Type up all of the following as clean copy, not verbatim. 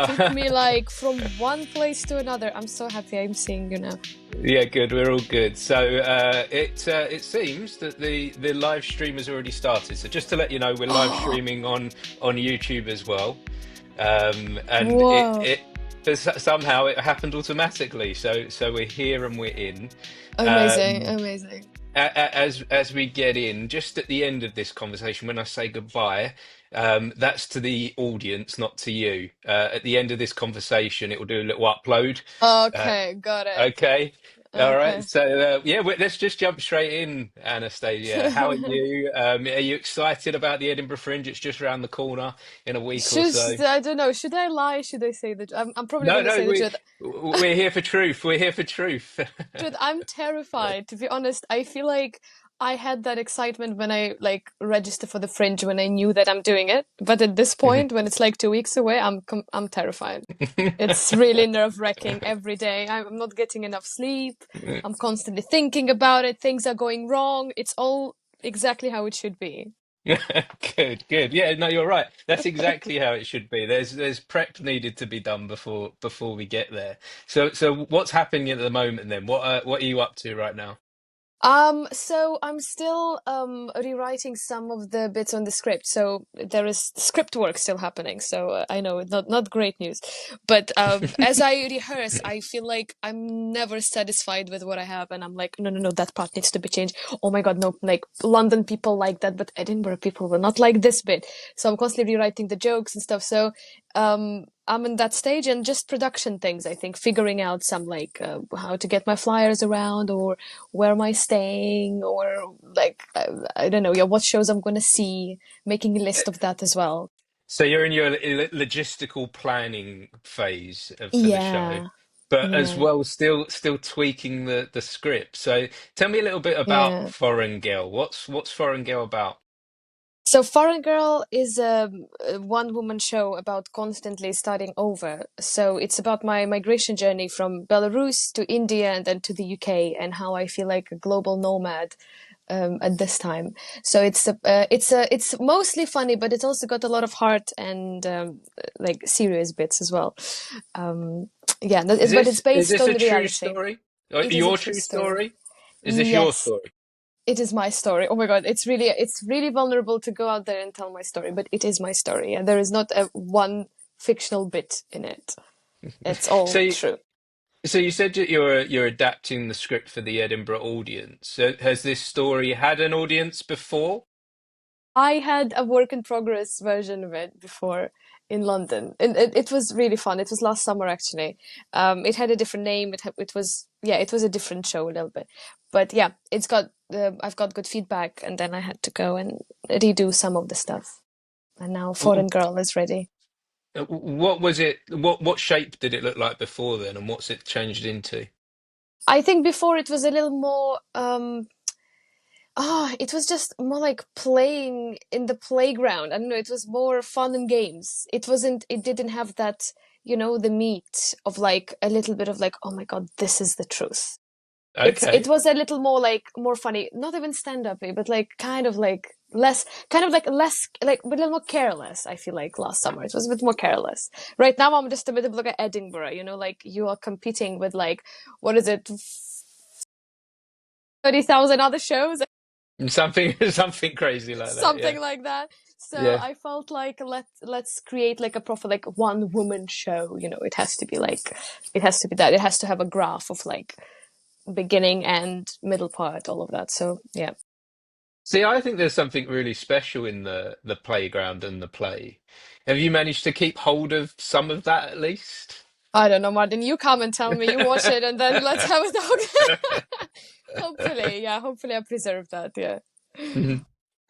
took me like from one place to another. I'm so happy I'm seeing you now. Yeah, good. We're all good. So it seems that the live stream has already started. So just to let you know, we're live Oh, streaming on YouTube as well. And whoa. but somehow it happened automatically. So we're here and we're in. Amazing, Um, amazing. as we get in, just at the end of this conversation, when I say goodbye, that's to the audience, not to you. At the end of this conversation, it will do a little upload. Uh, Okay, got it. okay. All right. Okay. So yeah, let's just jump straight in, Anastasia. How are you? Are you excited about the Edinburgh Fringe? It's just around the corner in a week or so. I don't know. Should I lie? Should I say the truth? I'm probably No, gonna no, say the truth. we're here for truth. We're here for truth. Truth, I'm terrified, to be honest. I feel like I had that excitement when I like registered for the Fringe when I knew that I'm doing it. But at this point, when it's like 2 weeks away, I'm terrified. It's really nerve-wracking every day. I'm not getting enough sleep. I'm constantly thinking about it. Things are going wrong. It's all exactly how it should be. Good, good. Yeah, no, you're right. That's exactly how it should be. There's prep needed to be done before we get there. So what's happening at the moment then? What are you up to right now? So I'm still rewriting some of the bits on the script. So there is script work still happening. So I know not great news, but as I rehearse, I feel like I'm never satisfied with what I have, and I'm like, no, no, no, that part needs to be changed. Oh my God, no! Like London people like that, but Edinburgh people will not like this bit. So I'm constantly rewriting the jokes and stuff. So I'm in that stage, and just production things. I think figuring out some like how to get my flyers around, or where am I staying, or like I don't know, yeah, what shows I'm gonna see, making a list of that as well. So you're in your logistical planning phase for the show, Yeah, but as yeah, well still tweaking the script. So tell me a little bit about yeah. Foreign Girl. What's Foreign Girl about? So Foreign Girl is a one-woman show about constantly starting over. So it's about my migration journey from Belarus to India and then to the UK, and how I feel like a global nomad at this time. So it's mostly funny, but it's also got a lot of heart and like serious bits as well. Um, yeah, but it's Is based this a on true reality. story? Or It is a your true true story. story? Is this your Yes, story? it is my story. Oh my God, it's really vulnerable to go out there and tell my story, but it is my story, and there is not a one fictional bit in it. It's all So true. so you said that you're adapting the script for the Edinburgh audience. So has this story had an audience before? I had a work in progress version of it before in London, and it was really fun. It was last summer actually. It had a different name. It was, yeah, it was a different show a little bit, but yeah, I've got good feedback, and then I had to go and redo some of the stuff, and now Foreign Girl is ready. What was it? What shape did it look like before then, and what's it changed into? I think before it was a little more it was just more like playing in the playground. I don't know, it was more fun and games. It didn't have that, the meat of like a little bit of like, oh my God, this is the truth. It Okay. was a little more like more funny, not even stand-up-y, but like less like a little more careless. I feel like last summer it was a bit more careless. Right now I'm just a bit of like Edinburgh, like you are competing with like, what is it, 30,000 other shows, Something crazy like that. Yeah. something like that. So Yeah. I felt like let's create like a proper like one woman show. It has to be like, it has to be that. It has to have a graph of like beginning and middle part, all of that. So yeah. See, I think there's something really special in the playground and the play. Have you managed to keep hold of some of that at least? I don't know, Martin. You come and tell me you watch it, and then let's have a talk. Hopefully, yeah. Hopefully, I preserve that. Yeah. Mhm.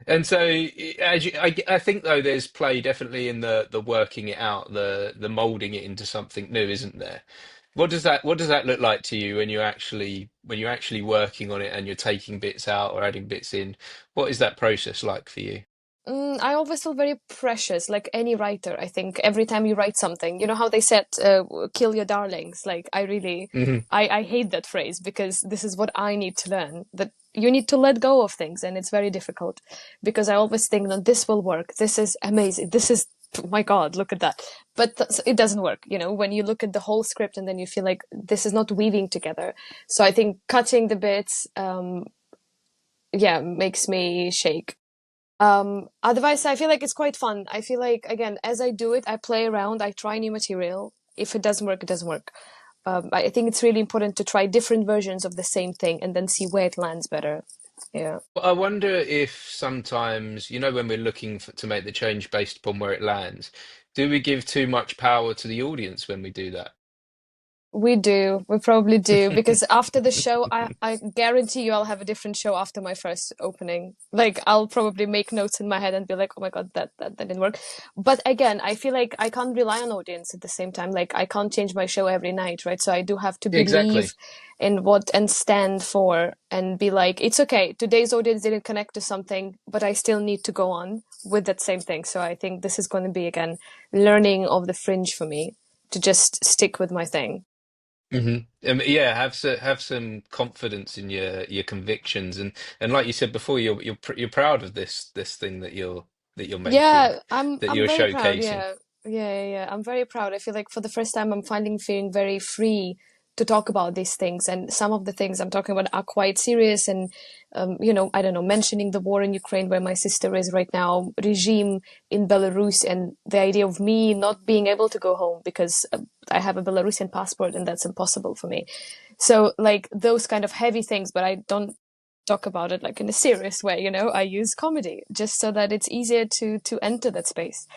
And so, I think though, there's play definitely in the working it out, the molding it into something new, isn't there? What does that look like to you when you're actually working on it and you're taking bits out or adding bits in? What is that process like for you? I always feel very precious, like any writer. I think every time you write something, you know how they said, "Kill your darlings." Like I really, Hmm. I hate that phrase, because this is what I need to learn. That you need to let go of things, and it's very difficult, because I always think, no, this will work. This is amazing. This is my God, look at that. But it doesn't work, when you look at the whole script and then you feel like this is not weaving together. So I think cutting the bits, yeah, makes me shake. Otherwise, I feel like it's quite fun. I feel like, again, as I do it, I play around, I try new material. If it doesn't work, it doesn't work. I think it's really important to try different versions of the same thing and then see where it lands better. Yeah. Well, I wonder if sometimes, when we're looking to make the change based upon where it lands, do we give too much power to the audience when we do that? We do. We probably do. Because after the show, I guarantee you I'll have a different show after my first opening. Like, I'll probably make notes in my head and be like, oh my God, that didn't work. But again, I feel like I can't rely on audience at the same time. Like, I can't change my show every night, right? So I do have to Exactly. believe in what and stand for and be like, it's okay. Today's audience didn't connect to something, but I still need to go on with that same thing. So I think this is going to be, again, learning of the fringe for me to just stick with my thing. hmm yeah, have some confidence in your convictions, and like you said before, you're proud of this thing that you're making, Yeah, I'm that I'm you're very proud. showcasing. Yeah. Yeah. I'm very proud. I feel like for the first time I'm finding feeling very free to talk about these things. And some of the things I'm talking about are quite serious and I don't know, mentioning the war in Ukraine where my sister is right now, regime in Belarus and the idea of me not being able to go home because I have a Belarusian passport and that's impossible for me. So like those kind of heavy things, but I don't talk about it like in a serious way, I use comedy just so that it's easier to enter that space.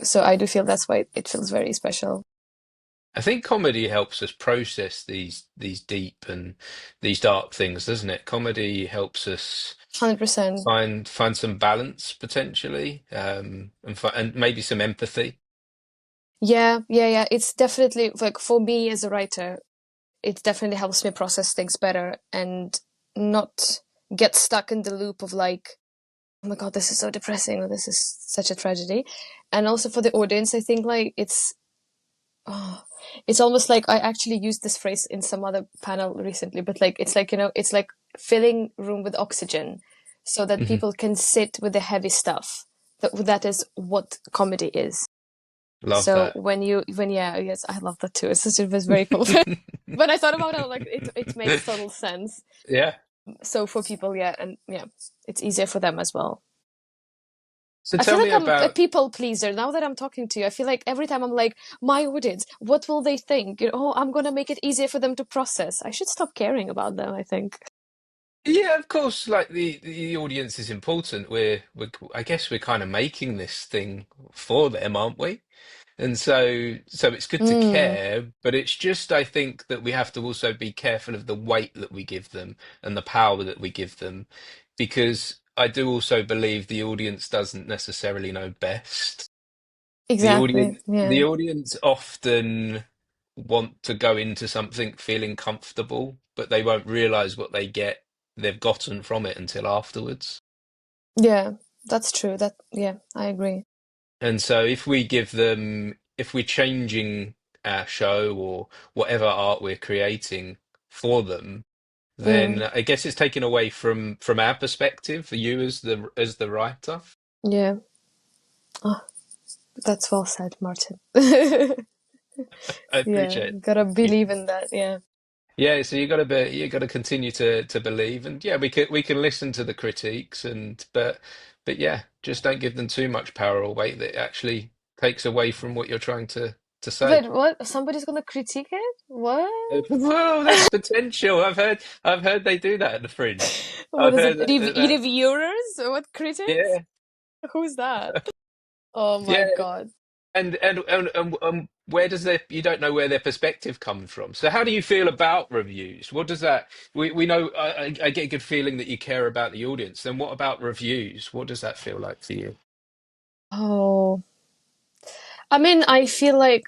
So I do feel that's why it feels very special. I think comedy helps us process these deep and these dark things, doesn't it? Comedy helps us 100%. find some balance potentially, and maybe some empathy. Yeah. It's definitely like for me as a writer, it definitely helps me process things better and not get stuck in the loop of like, oh my God, this is so depressing or this is such a tragedy. And also for the audience, I think like oh, it's almost like I actually used this phrase in some other panel recently, but like it's like, it's like filling room with oxygen so that hmm people can sit with the heavy stuff. That is what comedy is. Love So that. yeah, yes, I love that too. It was very cool. When I thought about it, like it makes total sense. Yeah. So for people, yeah, and yeah, it's easier for them as well. So I feel tell like me I'm a about. people pleaser now that I'm talking to you. I feel like every time I'm like, my audience, what will they think? Oh, I'm gonna make it easier for them to process. I should stop caring about them, I think. Yeah, of course, like the audience is important. I guess we're kind of making this thing for them, aren't we? And so it's good to Mm, care, but it's just I think that we have to also be careful of the weight that we give them and the power that we give them, because I do also believe the audience doesn't necessarily know best. The exactly. audience the Yeah. audience often want to go into something feeling comfortable, but they won't realize what they've gotten from it until afterwards. Yeah, that's true. Yeah, I agree. And so if we're changing our show or whatever art we're creating for them, then Mm, I guess it's taken away from our perspective, for you as the writer. yeah. Oh, that's well said, Martin. I Yeah, appreciate gotta it. believe in that. Yeah. Yeah, so you got to continue to believe, and yeah, we can listen to the critiques, but yeah, just don't give them too much power or weight that actually takes away from what you're trying to say. Wait, what? Somebody's gonna critique it? What? Well, there's potential. I've heard they do that at the Fringe. What I've is it? heard that. Reviewers? What critics? Yeah, Who's that? Oh my yeah. God. And where does you don't know where their perspective comes from. So how do you feel about reviews? What does that we know I get a good feeling that you care about the audience. Then what about reviews? What does that feel like to you? Oh, I mean, I feel like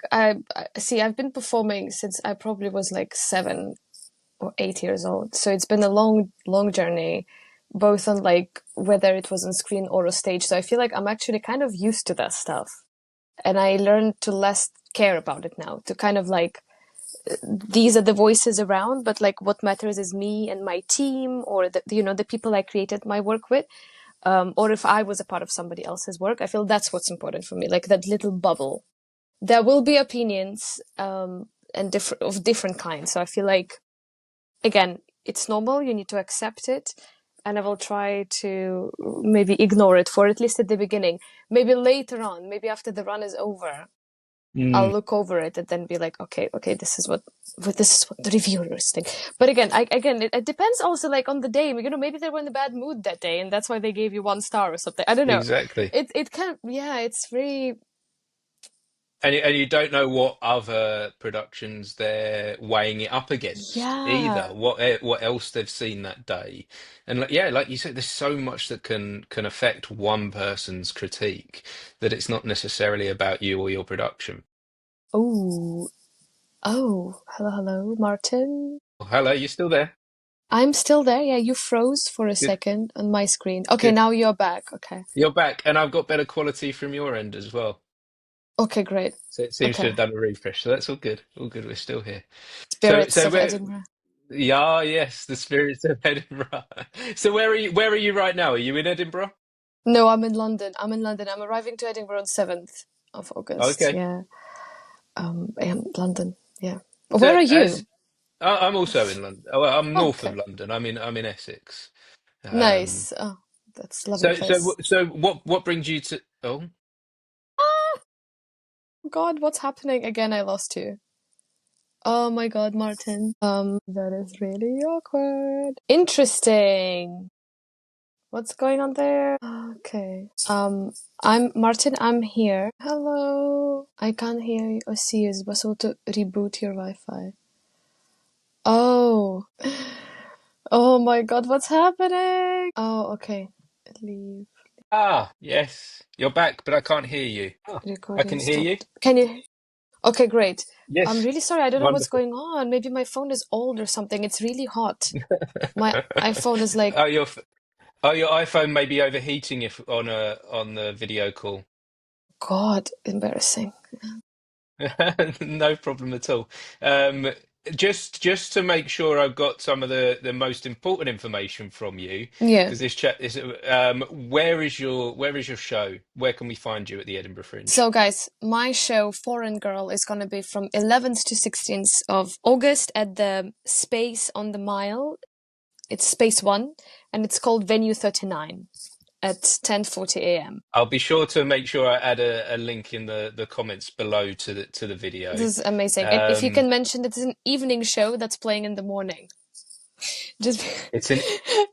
see. I've been performing since I probably was like 7 or 8 years old. So it's been a long, long journey, both on like whether it was on screen or on stage. So I feel like I'm actually kind of used to that stuff, and I learned to less care about it now. To kind of like these are the voices around, but like what matters is me and my team or the people I created my work with. or if I was a part of somebody else's work. I feel that's what's important for me, like that little bubble. There will be opinions and different kinds. So I feel like, again, it's normal. You need to accept it. And I will try to maybe ignore it for at least at the beginning. Maybe later on, maybe after the run is over, I'll Mm, look over it and then be like, okay, this is what the reviewers think. But again, it depends also like on the day. You know, maybe they were in a bad mood that day, and that's why they gave you 1 star or something. I don't know. exactly. It kind of, yeah, it's very, And you don't know what other productions they're weighing it up against either. yeah. What else they've seen that day, and like, yeah, like you said, there's so much that can affect one person's critique that it's not necessarily about you or your production. Oh, hello, Martin. Oh, hello, you still there? I'm still there. Yeah, you froze for a Good, second on my screen. Okay, good. now you're back. Okay. You're back, and I've got better quality from your end as well. Okay, great. So it seems to Okay. have done a refresh. So that's all good. All good. We're still here. So Spirits so of where? Edinburgh. Yeah, yes, the spirits of Edinburgh. So where are you? Where are you right now? Are you in Edinburgh? No, I'm in London. I'm in London. I'm arriving to Edinburgh on 7th of August. Okay. Yeah. I am London. Yeah. Where So are as you? I'm also in London. Oh, well, I'm north of Okay. London. I'm in Essex. Um, Nice. Oh, that's a lovely so so place. so what brings you to? Oh, Ah, God, what's happening? Again, I lost you. Oh my God, Martin. That is really awkward. Interesting. What's going on there? Okay. I'm Martin. I'm here. Hello. I can't hear you or see you. It's possible to reboot your Wi-Fi. Oh. Oh my God, what's happening? Oh, okay. Leave. yes, you're back, but I can't hear you. Oh, I Recording can hear you. stopped. Can you? Okay, great. I'm Yes, really sorry. I don't know what's wonderful. going on. Maybe my phone is old or something. It's really hot. My iPhone is like, Oh, your iPhone may be overheating if on the video call. God, embarrassing. No problem at all. Um, just to make sure I've got some of the most important information from you, Yeah. because this chat is where is your show? Where can we find you at the Edinburgh Fringe? So, guys, my show Foreign Girl is going to be from 11th to 16th of August at the Space on the Mile. It's Space One, and it's called Venue 39 at 10:40 a.m. I'll be sure to make sure I add a link in the comments below to the This video. is amazing. And if you Um, can mention that it's an evening show that's playing in the morning, just it's an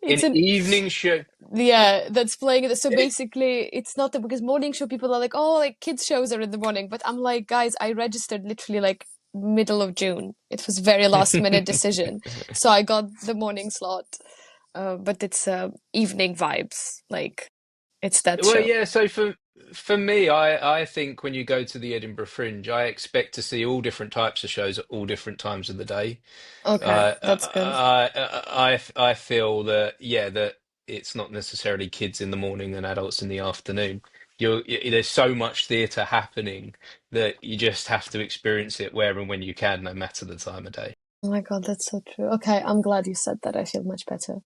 it's an evening show. yeah, that's playing it. So Eh, basically, it's not that because morning show people are like, oh, like kids shows are in the morning, but I'm like, guys, I registered literally like middle of June. It was very last minute decision, so I got the morning slot. But it's evening vibes, like it's that Well, show. yeah. So for me, I think when you go to the Edinburgh Fringe, I expect to see all different types of shows at all different times of the day. Okay, that's good. I feel that yeah that it's not necessarily kids in the morning and adults in the afternoon. There's so much theatre happening that you just have to experience it where and when you can, no matter the time of day. Oh my God, that's so true. Okay, I'm glad you said that. I feel much better.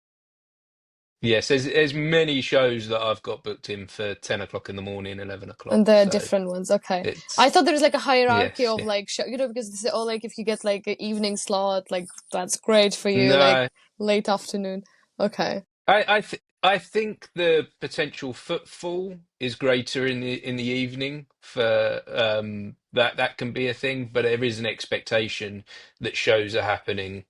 Yes, there's many shows that I've got booked in for 10 o'clock in the morning, 11 And o'clock. the So different ones. Okay, I it's thought there was like a hierarchy yes, of yeah. like show, because they say, oh, like if you get like an evening slot, like that's great for you, like No, late afternoon. Okay. I think the potential footfall is greater in the evening for that can be a thing, but there is an expectation that shows are happening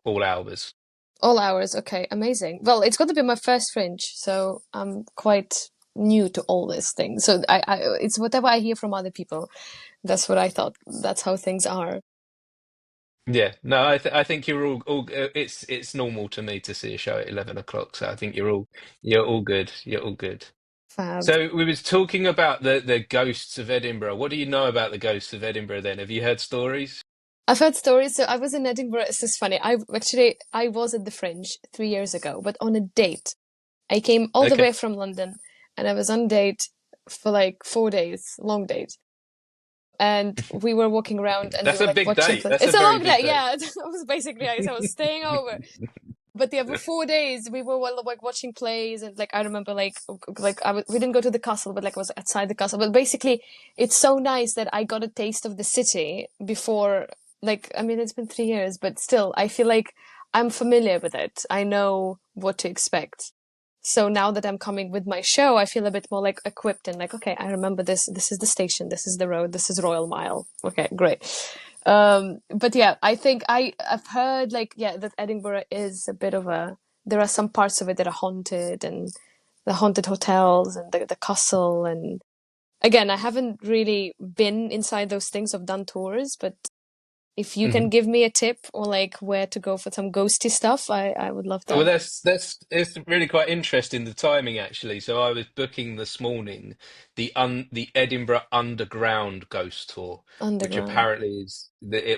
all hours. All hours. Okay, amazing. Well, it's going to be my first Fringe, so I'm quite new to all these things. So it's whatever I hear from other people. That's what I thought. That's how things are. Yeah, no, I think you're all it's normal to me to see a show at 11 o'clock, so I think you're all good. You're all good. Fab. So we was talking about the ghosts of Edinburgh. What do you know about the ghosts of Edinburgh then? Have you heard stories? I've heard stories. So I was in Edinburgh. It's just funny. I was at the Fringe 3 years ago, but on a date. I came all the Okay. way from London, and I was on a date for like 4 days, long date. And we were walking around and we That's were a like big watching date. plays. That's a It's a very long big day, date. yeah. It was basically I was staying over. But yeah, for 4 days we were like watching plays, and like I remember we didn't go to the castle, but like I was outside the castle. But basically, it's so nice that I got a taste of the city before. Like I mean, it's been 3 years, but still, I feel like I'm familiar with it. I know what to expect. So now that I'm coming with my show, I feel a bit more like equipped and like, okay, I remember this. This is the station. This is the road. This is Royal Mile. Okay, great. But yeah, I've heard like yeah that Edinburgh is a bit of a. There are some parts of it that are haunted, and the haunted hotels and the castle. And again, I haven't really been inside those things. I've done tours, but if you can give me a tip or like where to go for some ghosty stuff, I would love Well, that. that's it's really quite interesting the timing actually. So I was booking this morning the Edinburgh Underground ghost tour, Underground.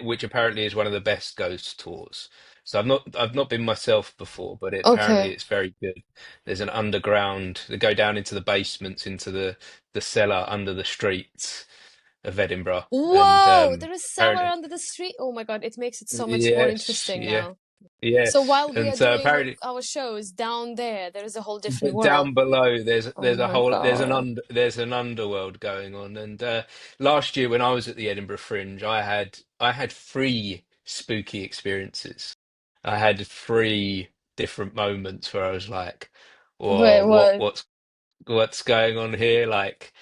which apparently is one of the best ghost tours. So I've not been myself before, but apparently Okay. it's very good. There's an underground. They go down into the basements, into the cellar under the streets of Edinburgh, and Whoa, there is cellar apparently under the street. Oh my God, it makes it so much more yes, interesting yeah, now. So yes, while we and are so doing apparently. our shows down there is a whole different But world. down below, Oh my God. there's an underworld going on. And last year when I was at the Edinburgh Fringe, I had three spooky experiences. I had three different moments where I was like, Wait, "Whoa, what? what's going on here?" Like,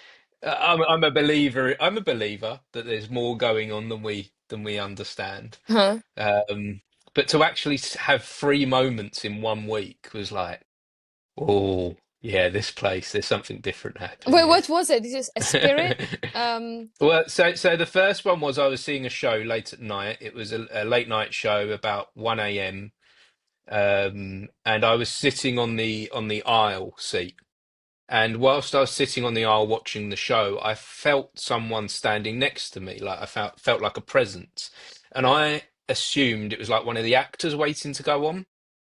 I'm a believer. I'm a believer that there's more going on than we understand. Huh? Um, but to actually have three moments in 1 week was like. Oh, yeah, this place, there's something different happening Wait, here. what was it? Is this a spirit? Um, Well, so the first one was I was seeing a show late at night. It was a late night show about 1 a.m. And I was sitting on the aisle seat. And whilst I was sitting on the aisle watching the show, I felt someone standing next to me. Like I felt like a presence. And I assumed it was like one of the actors waiting to go on.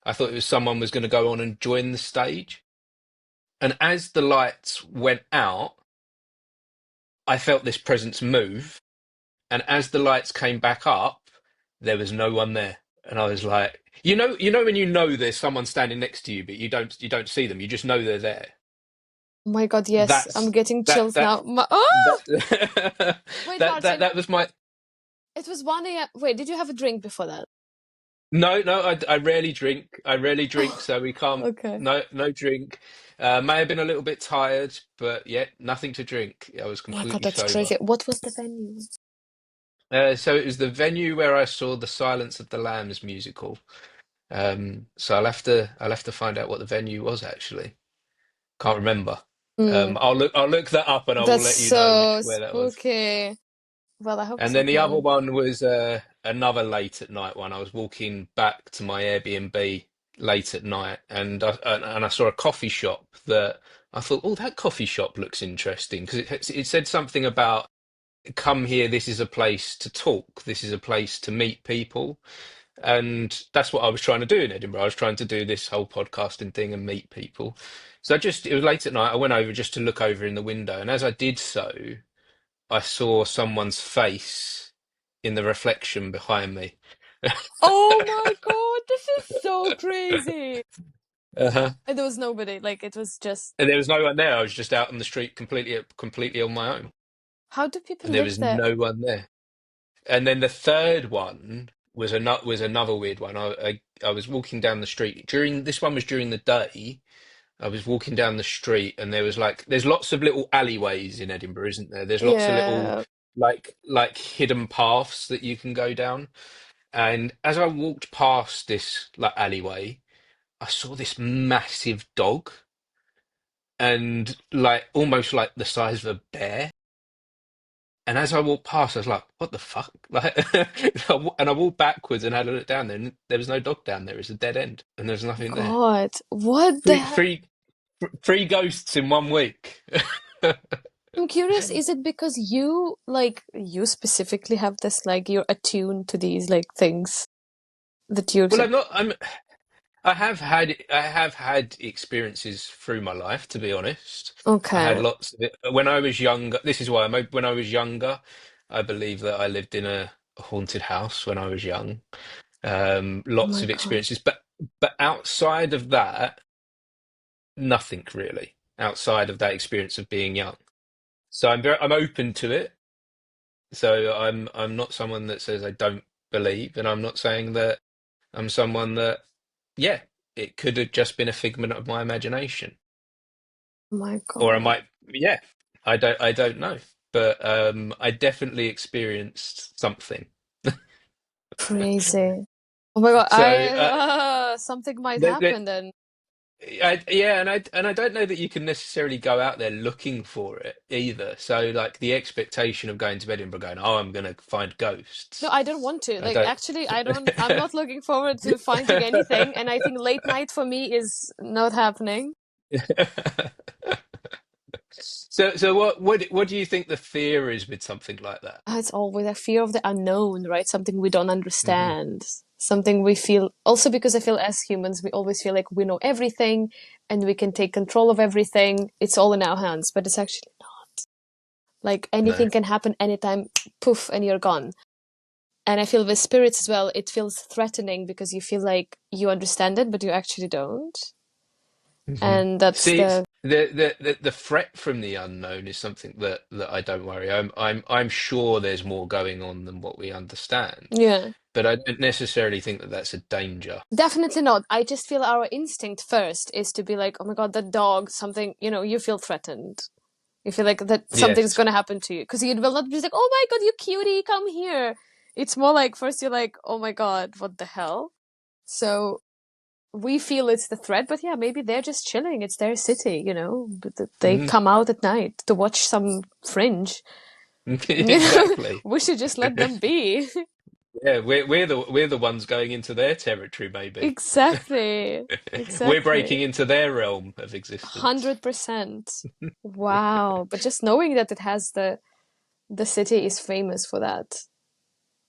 I thought it was someone was going to go on and join the stage. And as the lights went out, I felt this presence move. And as the lights came back up, there was no one there. And I was like, you know when you know there's someone standing next to you, but you don't see them. You just know they're there. oh my God, yes, I'm That's getting that chills that now. Oh! that Wait, Martin, that was my it was 1 a.m. Wait, did you have a drink before that? no. I rarely drink. I rarely drink, so we can't. Okay. No drink. May have been a little bit tired, but yeah, nothing to drink. I was Oh my God, completely that's sober. crazy. What was the venue? So it was the venue where I saw the Silence of the Lambs musical. So I'll have to find out what the venue was actually. Can't remember. Hmm, I'll look that up and I will that's let you know so which where that was. spooky. Well, I hope And it's then not the other mine. one was another late at night one. I was walking back to my Airbnb late at night and I saw a coffee shop that I thought, oh, that coffee shop looks interesting because it said something about come here, this is a place to talk, this is a place to meet people. And that's what I was trying to do in Edinburgh. I was trying to do this whole podcasting thing and meet people. So it was late at night. I went over just to look over in the window. And as I did so, I saw someone's face in the reflection behind me. Oh my God, this is so crazy. Uh-huh. And there was nobody. Like it was just. And there was no one there. I was just out on the street completely on my own. How do people And there live was there? no one there. And then the third one was another weird one. I was walking down the street during this one was during the day. I was walking down the street and there was like there's lots of little alleyways in Edinburgh, isn't there? There's lots of little Yeah. like hidden paths that you can go down. And as I walked past this like alleyway, I saw this massive dog and like almost like the size of a bear. And as I walked past, I was like, "What the fuck?" Like, and I walked backwards and had a look down there, and there was no dog down there. It was a dead end, and there's nothing there. God, what the Three, hell? three, three ghosts in 1 week. I'm curious, is it because you specifically have this, like, you're attuned to these, like, things that you're Well, like, I have had experiences through my life, to be honest. I had okay, lots of it when I was younger. This is why when I was younger, I believe that I lived in a haunted house when I was young. oh Lots my of God. experiences, But outside of that, nothing really. Outside of that experience of being young, so I'm open to it. So I'm not someone that says I don't believe, and I'm not saying that I'm someone that, yeah, it could have just been a figment of my imagination, Oh my or I God. might, yeah, I don't know, but I definitely experienced something. Crazy. Oh my God. So Something might that happen then. yeah, and I don't know that you can necessarily go out there looking for it either. So like the expectation of going to Edinburgh, going, oh, I'm going to find No, ghosts. I don't want to. I Like, don't. actually, I'm not looking forward to finding anything. And I think late night for me is not happening. So what do you think the fear is with something like that? It's always a fear of the unknown, right? Something we don't Hmm. understand. Something we feel, also because I feel as humans, we always feel like we know everything and we can take control of everything. It's all in our hands, but it's actually not. Like No. anything can happen anytime, poof, and you're gone. And I feel with spirits as well, it feels threatening because you feel like you understand it, but you actually don't. Hmm. And that's See, the, the threat from the unknown is something that I don't worry. I'm sure there's more going on than what we understand, yeah. but I don't necessarily think that that's a danger. Definitely not. I just feel our instinct first is to be like, oh my God, that dog, something, you feel threatened. You feel like that something's Yes. going to happen to you. Because you will not be like, oh my God, you cutie, come here. It's more like, first you're like, oh my God, what the hell? So we feel it's the threat, but yeah, maybe they're just chilling. It's their city. But they Mhm. come out at night to watch some fringe. Exactly. We should just let them be. Yeah, we're the ones going into their territory, maybe. Exactly. We're Exactly. breaking into their realm of existence. 100%. Wow. But just knowing that it has the city is famous for that.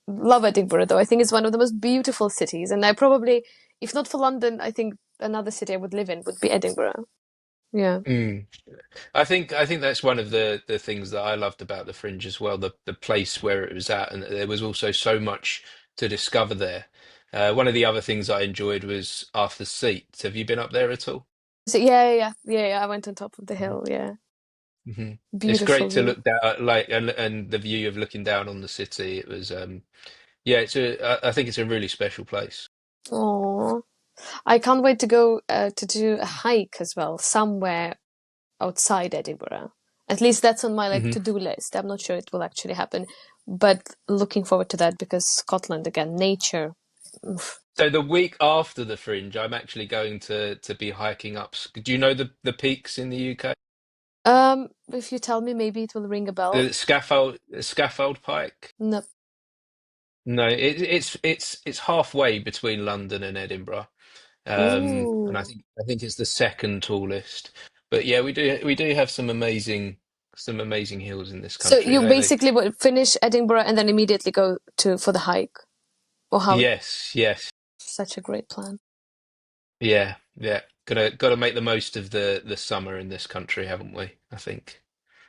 Love Edinburgh though. I think it's one of the most beautiful cities. And I probably, if not for London, I think another city I would live in would be Edinburgh. Yeah. Mm. I think that's one of the things that I loved about the Fringe as well, the place where it was at, and that there was also so much to discover there. One of the other things I enjoyed was Arthur's Seat. Have you been up there at all? So yeah. I went on top of the Hmm. hill. Yeah. Hmm. It's Beautiful great to view. look down, like, and the view of looking down on the city. It was, yeah, I think it's a really special place. Oh, I can't wait to go to do a hike as well, somewhere outside Edinburgh. At least that's on my like Hmm. to-do list. I'm not sure it will actually happen, but looking forward to that because Scotland again, nature. Oof. So the week after the Fringe, I'm actually going to be hiking up. Do you know the peaks in the UK? If you tell me, maybe it will ring a bell. The Scaffold Pike. No. No, it's halfway between London and Edinburgh, and I Ooh. think I think it's the second tallest. But yeah, we do have some amazing hills in this So country. you They basically would finish Edinburgh and then immediately go to for the hike, or how? yes, yes, Such a great plan. yeah, yeah. Gotta make the most of the summer in this country, haven't we? I think.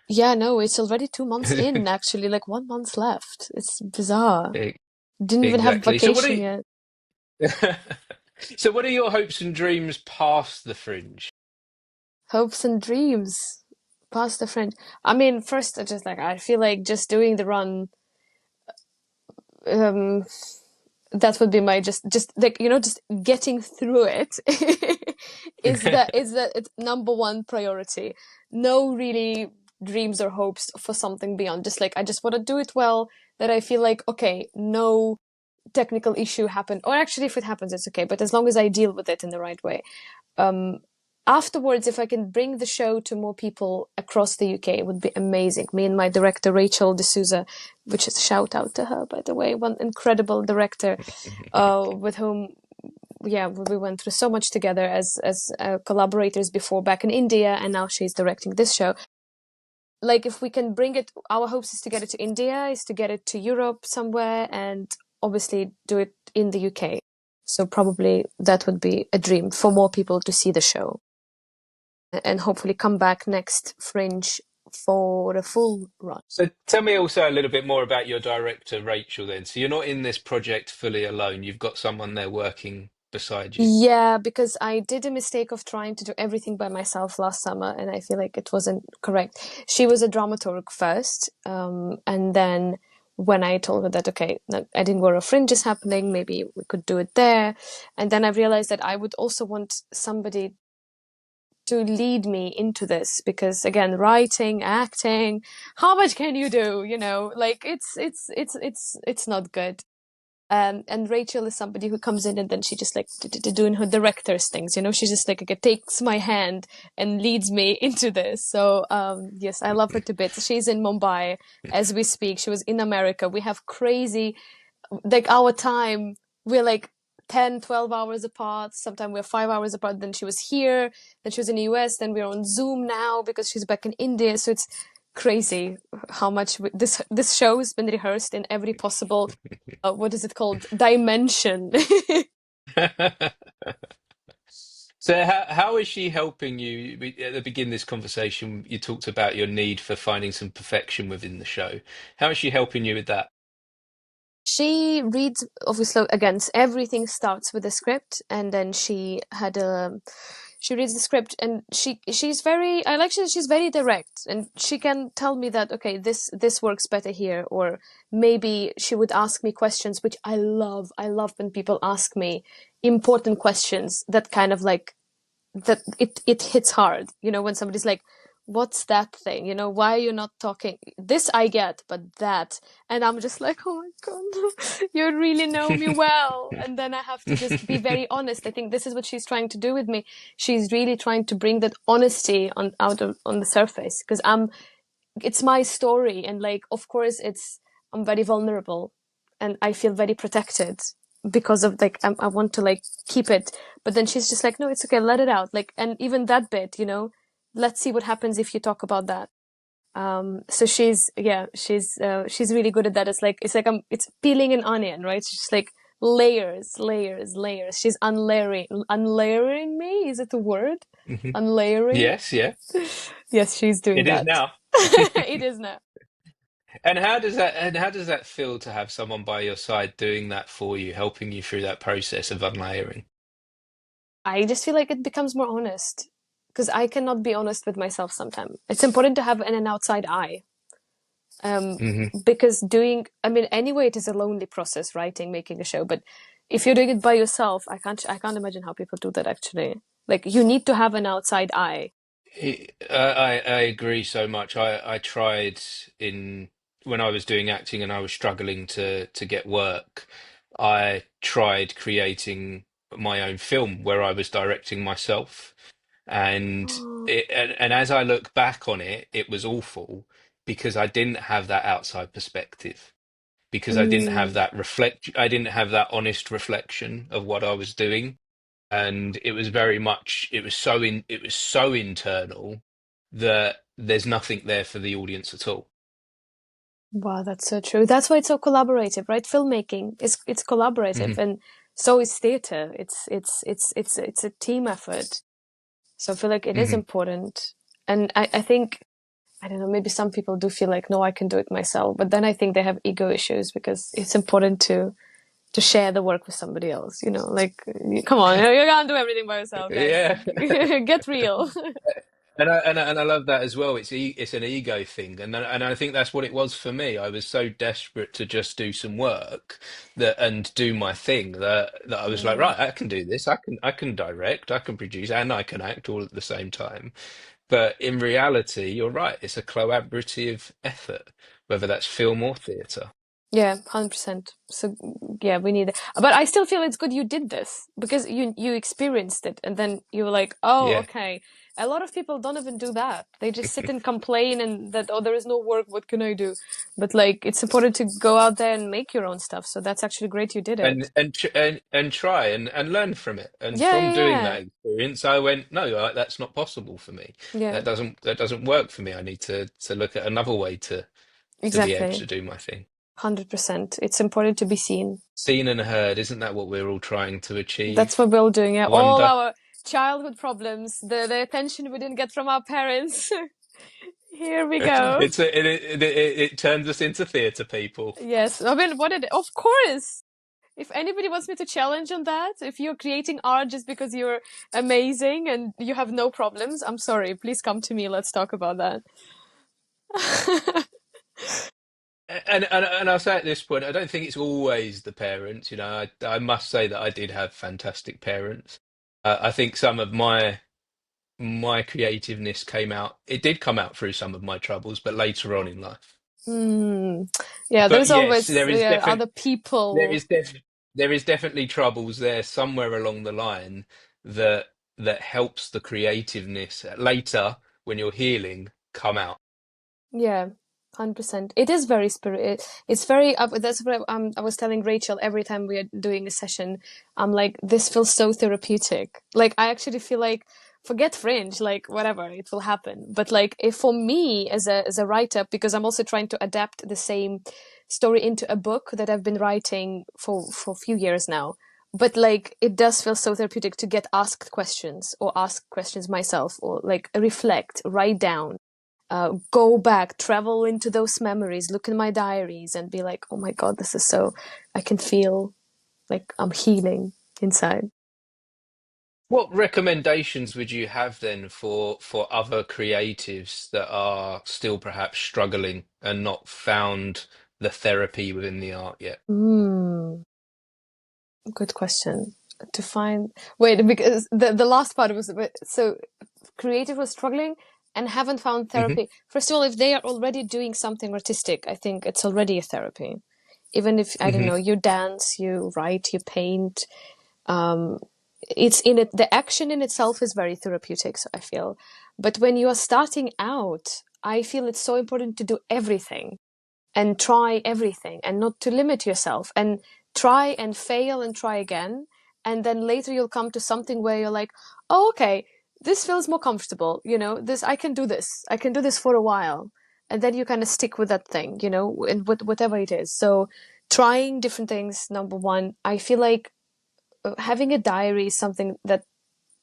Yeah, no, it's already 2 months in, actually, like 1 month left. It's bizarre. E- Didn't even have Exactly. So what are vacation you, yet. so what are your hopes and dreams past the Fringe? Hopes and dreams. Past the French. I mean, first, I feel like just doing the run, um, that would be my just like, just getting through it is the it's number one priority. No really dreams or hopes for something beyond. Just like, I just want to do it well, that I feel like, okay, no technical issue happened, or actually if it happens it's okay, but as long as I deal with it in the right way. um Afterwards, if I can bring the show to more people across the UK, it would be amazing. Me and my director Rachel D'Souza, which is a shout out to her, by the way, one incredible director, with whom, yeah, we went through so much together as collaborators before back in India, and now she's directing this show. Like, if we can bring it, our hopes is to get it to India, is to get it to Europe somewhere, and obviously do it in the UK. So probably that would be a dream for more people to see the show, and hopefully come back next Fringe for a full run. So tell me also a little bit more about your director, Rachel, then. So you're not in this project fully alone. You've got someone there working. beside you? Yeah, because I did a mistake of trying to do everything by myself last summer, and I feel like it wasn't correct. She was a dramaturg first, and then when I told her that, okay, Edinburgh Fringe is happening, maybe we could do it there, and then I realized that I would also want somebody to lead me into this because again, writing, acting, how much can you do? Like it's not good. And Rachel is somebody who comes in and then she just like doing her director's things. She just like takes my hand and leads me into this. So yes, I love her to bits. She's in Mumbai as we speak. She was in America. We have crazy, like our time. We're like 10, 12 hours apart. Sometimes we're 5 hours apart. Then she was here. Then she was in the US. Then we're on Zoom now because she's back in India. So it's crazy how much this show has been rehearsed in every possible what is it called, dimension. So how is she helping you? At the beginning of this conversation, you talked about your need for finding some perfection within the show. How is she helping you with that? She reads, obviously, again, everything starts with the script, and then she reads the script, and she's very, I like she's very direct, and she can tell me that, okay, this works better here, or maybe she would ask me questions, which I love when people ask me important questions that kind of like that it hits hard, when somebody's like, what's that thing, why are you not talking this? I get, but that, and I'm just like, oh my god, you really know me well, and then I have to just be very honest. I think this is what she's trying to do with me. She's really trying to bring that honesty on the surface, because it's my story, and like, of course, I'm very vulnerable and I feel very protected because of like, I want to like keep it, but then she's just like, no, it's okay, let it out, like, and even that bit, let's see what happens if you talk about that. So she's really good at that. It's peeling an onion, right? It's just like layers, layers, layers. She's unlayering me. Is it a word? Mhm. Unlayering. Yes, yeah, Yes, she's doing it is that. now. It is now. And how does that feel to have someone by your side doing that for you, helping you through that process of unlayering? I just feel like it becomes more honest because I cannot be honest with myself sometimes. It's important to have an outside eye. Um, Hmm. because I mean, anyway, it is a lonely process, writing, making a show. But if you're doing it by yourself, I can't imagine how people do that actually. Like, you need to have an outside eye. I agree so much. I tried in when I was doing acting and I was struggling to get work. I tried creating my own film where I was directing myself, and as I look back on it, it was awful because I didn't have that outside perspective. Because Mm, I didn't have that honest reflection of what I was doing, and it was very much it was so internal that there's nothing there for the audience at all. wow, that's so true. That's why it's so collaborative, right? Filmmaking is it's collaborative, Hmm. and so is theater. It's a team effort. So I feel like it is Hmm. important. And I think, I don't know, maybe some people do feel like, no, I can do it myself. But then I think they have ego issues because it's important to share the work with somebody else, like, come on, you can't do everything by yourself, guys. Yeah. Get real. And I love that as well. It's an ego thing, and I think that's what it was for me. I was so desperate to just do some work and do my thing that I was like, Mm. right, I can do this. I can direct, I can produce, and I can act all at the same time. But in reality, you're right. It's a collaborative effort, whether that's film or theatre. Yeah, 100%. So yeah, we need it. But I still feel it's good you did this because you experienced it and then you were like, oh, Yeah. okay. A lot of people don't even do that. They just sit and complain and that, oh, there is no work, what can I do? But like, it's important to go out there and make your own stuff. So that's actually great you did it. And try and learn from it. And Yeah, from yeah, doing yeah. that experience, I went, no, that's not possible for me. Yeah, That doesn't work for me. I need to look at another way to be able exactly. to do my thing. 100%. It's important to be seen. Seen and heard, isn't that what we're all trying to That's achieve? what we're all doing. Yeah, all Wonder. our childhood problems, the attention we didn't get from our parents. Here we go. It turns us into theatre people. Yes, I mean, what did? Of course. If anybody wants me to challenge on that, if you're creating art just because you're amazing and you have no problems, I'm sorry. Please come to me. Let's talk about that. And I'll say at this point, I don't think it's always the parents. I must say that I did have fantastic parents. I think some of my creativeness came out. It did come out through some of my troubles, but later on in life. Hmm. Yeah, But there's yes, always other there people. is def there is definitely troubles there somewhere along the line that helps the creativeness later when you're healing come out. Yeah, 100%. It is very spirit. It's very. That's what I was telling Rachel every time we are doing a session. I'm like, this feels so therapeutic. Like, I actually feel like, forget Fringe, like whatever, it will happen. But like, if for me as a writer, because I'm also trying to adapt the same story into a book that I've been writing for a few years now. But like, it does feel so therapeutic to get asked questions or ask questions myself or like reflect, write down, go back, travel into those memories, look in my diaries, and be like, oh my God, this is so, I can feel like I'm healing inside. What recommendations would you have then for other creatives that are still perhaps struggling and not found the therapy within the art yet? Hmm, good question. To find, wait, because the last part was a bit, so creative was struggling and haven't found Hmm. therapy. First of all, if they are already doing something artistic, I think it's already a therapy. Even if, I don't Hmm. know, you dance, you write, you paint, um, it's in it, the action in itself is very therapeutic, so I feel. But when you are starting out, I feel it's so important to do everything and try everything and not to limit yourself and try and fail and try again. And then later you'll come to something where you're like, oh, okay, this feels more comfortable. This, I can do this for a while. And then you kind of stick with that thing, and whatever it is. So trying different things, number one. I feel like having a diary is something that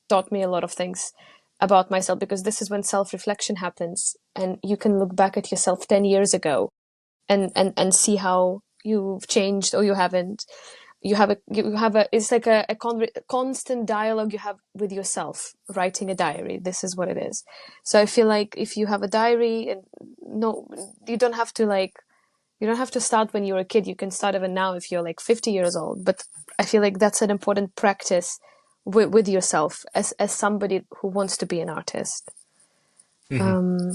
taught me a lot of things about myself, because this is when self-reflection happens and you can look back at yourself 10 years ago and see how you've changed or you haven't. You have a it's like a constant dialogue you have with yourself. Writing a diary, this is what it is. So I feel like if you have a diary, and no, you don't have to like you don't have to start when you're a kid. You can start even now if you're like 50 years old. But I feel like that's an important practice with yourself as somebody who wants to be an artist. Hmm. Um,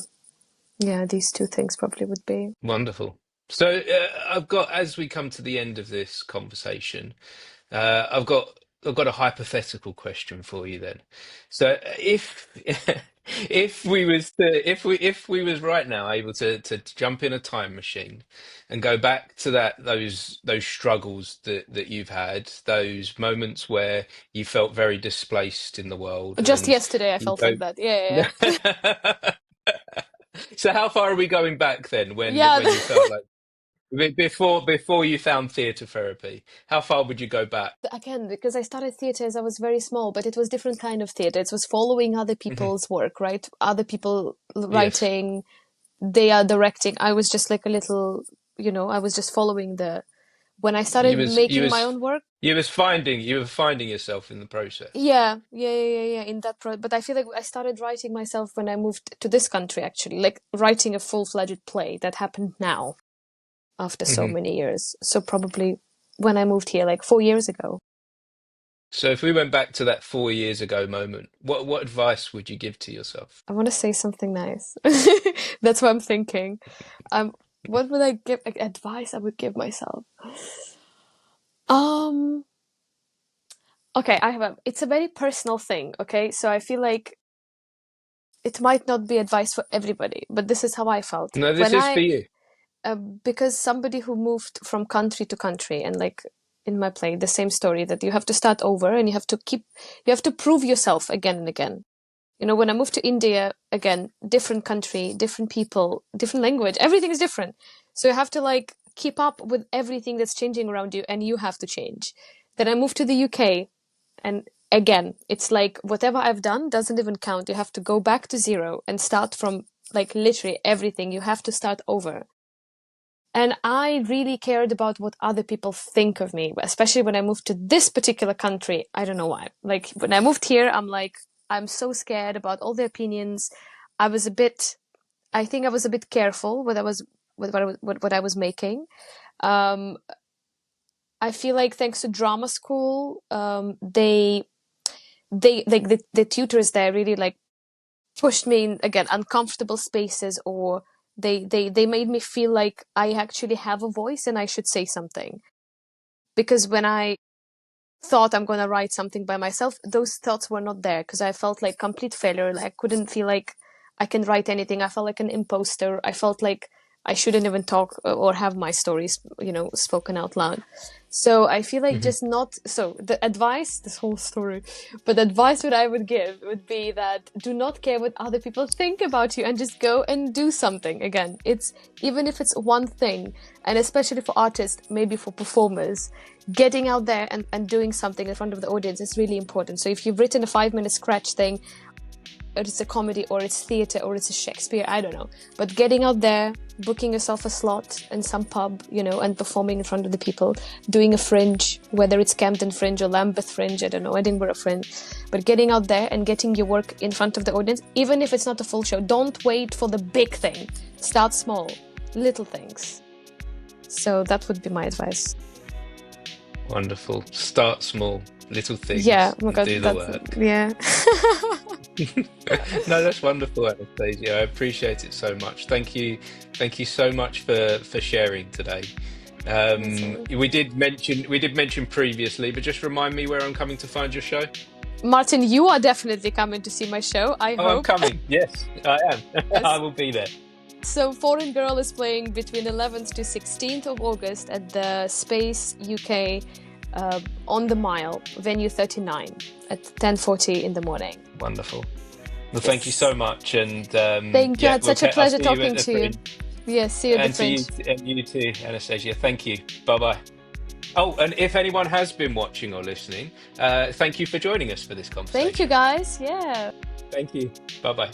yeah, these two things probably would be. Wonderful. So I've got, as we come to the end of this conversation, I've got a hypothetical question for you then. So if if we was right now able to jump in a time machine and go back to those struggles that you've had, those moments where you felt very displaced in the world Just and yesterday, I you felt like that. Yeah, go. So how far are we going back then yeah, when you yeah. felt like before you found theatre therapy? How far would you go back? Again, because I started theatre as I was very small, but it was different kind of theatre. It was following other Hmm. people's work, right? Other people Yes. writing, they are directing. I was just like a little, I was just following when I You started was you making my was own work. you were finding yourself in the process. Yeah, yeah, yeah, yeah, yeah. But I feel like I started writing myself when I moved to this country, actually, like writing a full-fledged play that happened now after so Hmm. many years. So probably when I moved here, like 4 years ago. So if we went back to that 4 years ago moment, what advice would you give to yourself? I want to say something nice. That's what I'm thinking. Um, what would I give like, advice I would give myself? Um, okay, it's a very personal thing, okay? So I feel like it might not be advice for everybody, but this is how I felt. No, this is for you. Because somebody who moved from country to country, and like in my play, the same story, that you have to start over and you have to prove yourself again and again. When I moved to India, again, different country, different people, different language, everything is different. So you have to like keep up with everything that's changing around you, and you have to change. Then I moved to the UK, and again, it's like whatever I've done doesn't even count. You have to go back to zero and start from like literally everything. You have to start over. And I really cared about what other people think of me, especially when I moved to this particular country. I don't know why. Like when I moved here, I'm like, I'm so scared about all the opinions. I was a bit, I think I was a bit careful with what I was making. Um, I feel like thanks to drama school, they like the tutors there really like pushed me in again uncomfortable spaces, or they made me feel like I actually have a voice and I should say something. Because when I thought I'm gonna write something by myself, those thoughts were not there because I felt like complete failure. Like I couldn't feel like I can write anything. I felt like an imposter. I felt like I shouldn't even talk or have my stories, spoken out loud. So I feel like Hmm. just not. So the advice, this whole story, but the advice that I would give would be that do not care what other people think about you and just go and do something. Again, it's even if it's one thing, and especially for artists, maybe for performers, getting out there and doing something in front of the audience is really important. So if you've written a 5 minute scratch thing, or it's a comedy or it's theater or it's a Shakespeare, I don't know. But getting out there, booking yourself a slot in some pub, and performing in front of the people, doing a fringe, whether it's Camden Fringe or Lambeth Fringe, I don't know, Edinburgh Fringe. But getting out there and getting your work in front of the audience, even if it's not a full show, don't wait for the big thing. Start small, little things. So that would be my advice. Wonderful. Start small, little Yeah, things, oh my and God, do the work. yeah. No, that's wonderful, Anastasia. I appreciate it so much. Thank you so much for sharing today. That's all. We did mention previously, but just remind me where I'm coming to find your show. Martin, you are definitely coming to see my show, I Oh, I'm hope. coming. Yes, I am. I Yes. will be there. So Foreign Girl is playing between 11th to 16th of August at the Space UK on the Mile, venue 39 at 10:40 in the morning. Wonderful. Well, thank you Yes. so much, and Thank you. yeah, It's such a I'll pleasure see you at talking the to you. fringe, Yes, see you at the and to you, Fringe. and you too, Anastasia. Thank you. Bye bye. Oh, and if anyone has been watching or listening, thank you for joining us for this Thank you conversation. guys. Yeah. Thank you. Bye bye.